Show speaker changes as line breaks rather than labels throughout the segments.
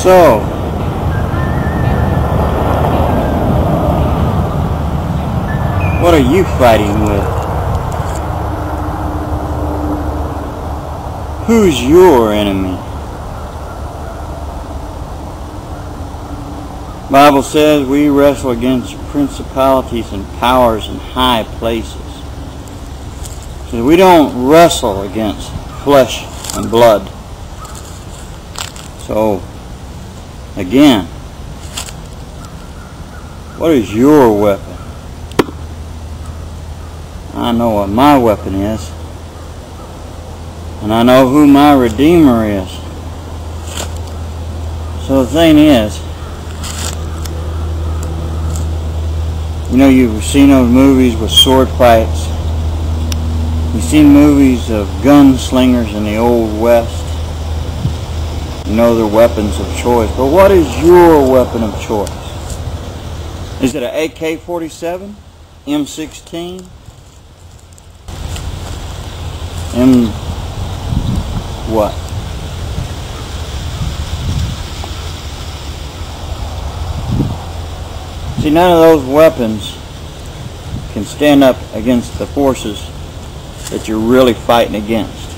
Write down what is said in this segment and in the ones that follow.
So, what are you fighting with? Who's your enemy? The Bible says we wrestle against principalities and powers in high places. So we don't wrestle against flesh and blood. So, again, what is your weapon? I know what my weapon is. And I know who my Redeemer is. So the thing is, you know, you've seen those movies with sword fights. You've seen movies of gunslingers in the Old West. You know their weapons of choice. But what is your weapon of choice? Is it an AK-47? M16? What? See, none of those weapons can stand up against the forces that you're really fighting against.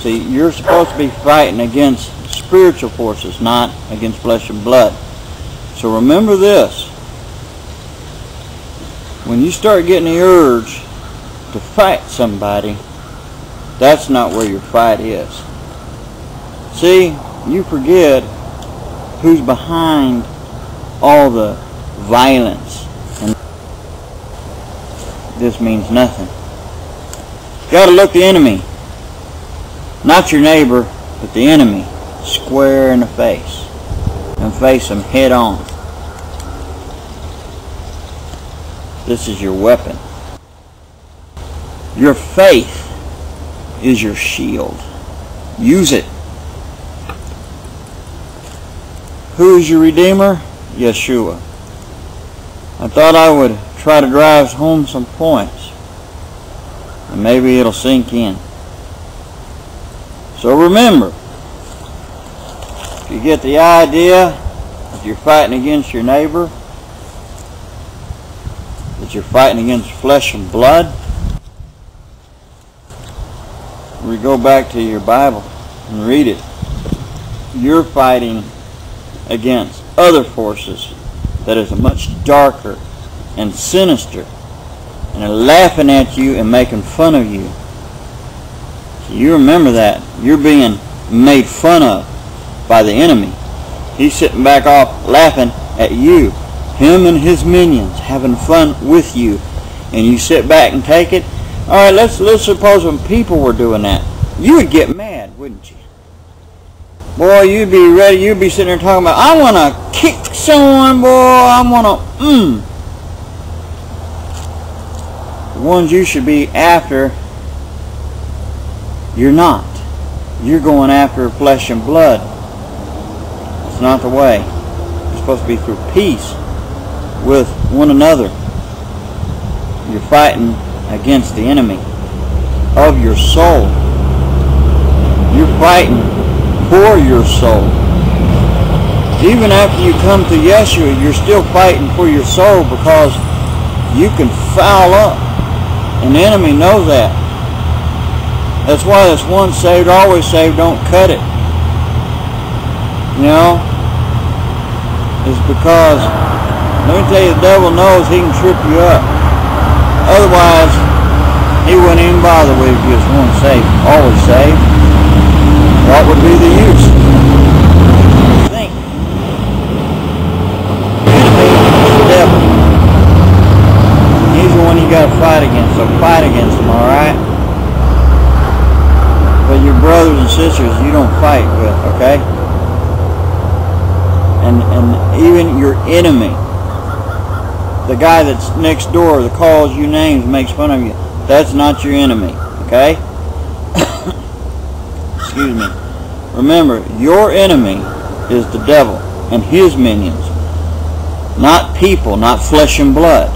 See, you're supposed to be fighting against spiritual forces, not against flesh and blood. So remember this. When you start getting the urge to fight somebody, that's not where your fight is. See, you forget who's behind all the violence, and this means nothing. You got to look the enemy, not your neighbor, but the enemy, square in the face, and face them head on. This is your weapon. Your faith is your shield. Use it. Who is your Redeemer? Yeshua. I thought I would try to drive home some points, and maybe it'll sink in. So remember, if you get the idea that you're fighting against your neighbor, that you're fighting against flesh and blood, we go back to your Bible and read it. You're fighting against other forces that is much darker and sinister, and are laughing at you and making fun of you. So you remember that. You're being made fun of by the enemy. He's sitting back off laughing at you. Him and his minions having fun with you. And you sit back and take it. Alright, let's suppose when people were doing that, you would get mad, wouldn't you? Boy, you'd be ready, you'd be sitting there talking about, I want to kick someone, boy, I want to, The ones you should be after, you're not. You're going after flesh and blood. It's not the way. You're supposed to be through peace with one another. You're fighting against the enemy of your soul. You're fighting for your soul. Even after you come to Yeshua, you're still fighting for your soul, because you can foul up, and the enemy knows that. That's why this once saved, always saved, don't cut it. You know? It's because, let me tell you, the devil knows he can trip you up. Otherwise, he wouldn't even bother with you as one saved, always saved. What would be the use? Think. The enemy is the devil. He's the one you got to fight against, so fight against him, alright? But your brothers and sisters you don't fight with, okay? And even your enemy, the guy that's next door that calls you names, makes fun of you, that's not your enemy, okay? Excuse me. Remember, your enemy is the devil and his minions, not people, not flesh and blood.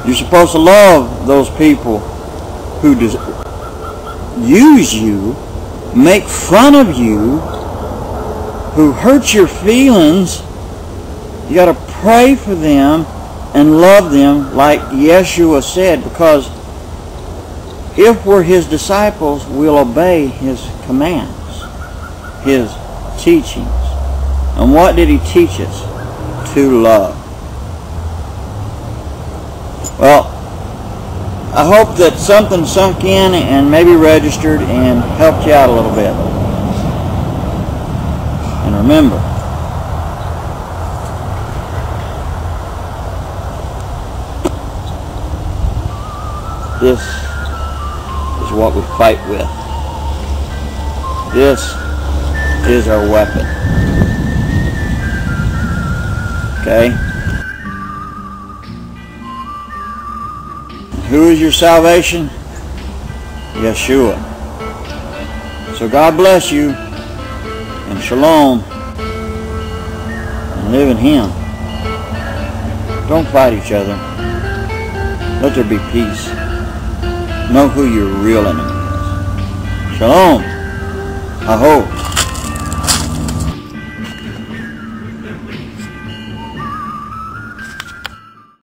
You're supposed to love those people who use you, make fun of you, who hurt your feelings, you got to pray for them and love them like Yeshua said, because if we're his disciples, we'll obey his commands, his teachings. And what did he teach us? To love. Well, I hope that something sunk in and maybe registered and helped you out a little bit. And remember, this is what we fight with. This is our weapon. Okay? Who is your salvation? Yeshua. So God bless you, and shalom, and live in him. Don't fight each other. Let there be peace. Know who your real enemy is. Shalom. Aho.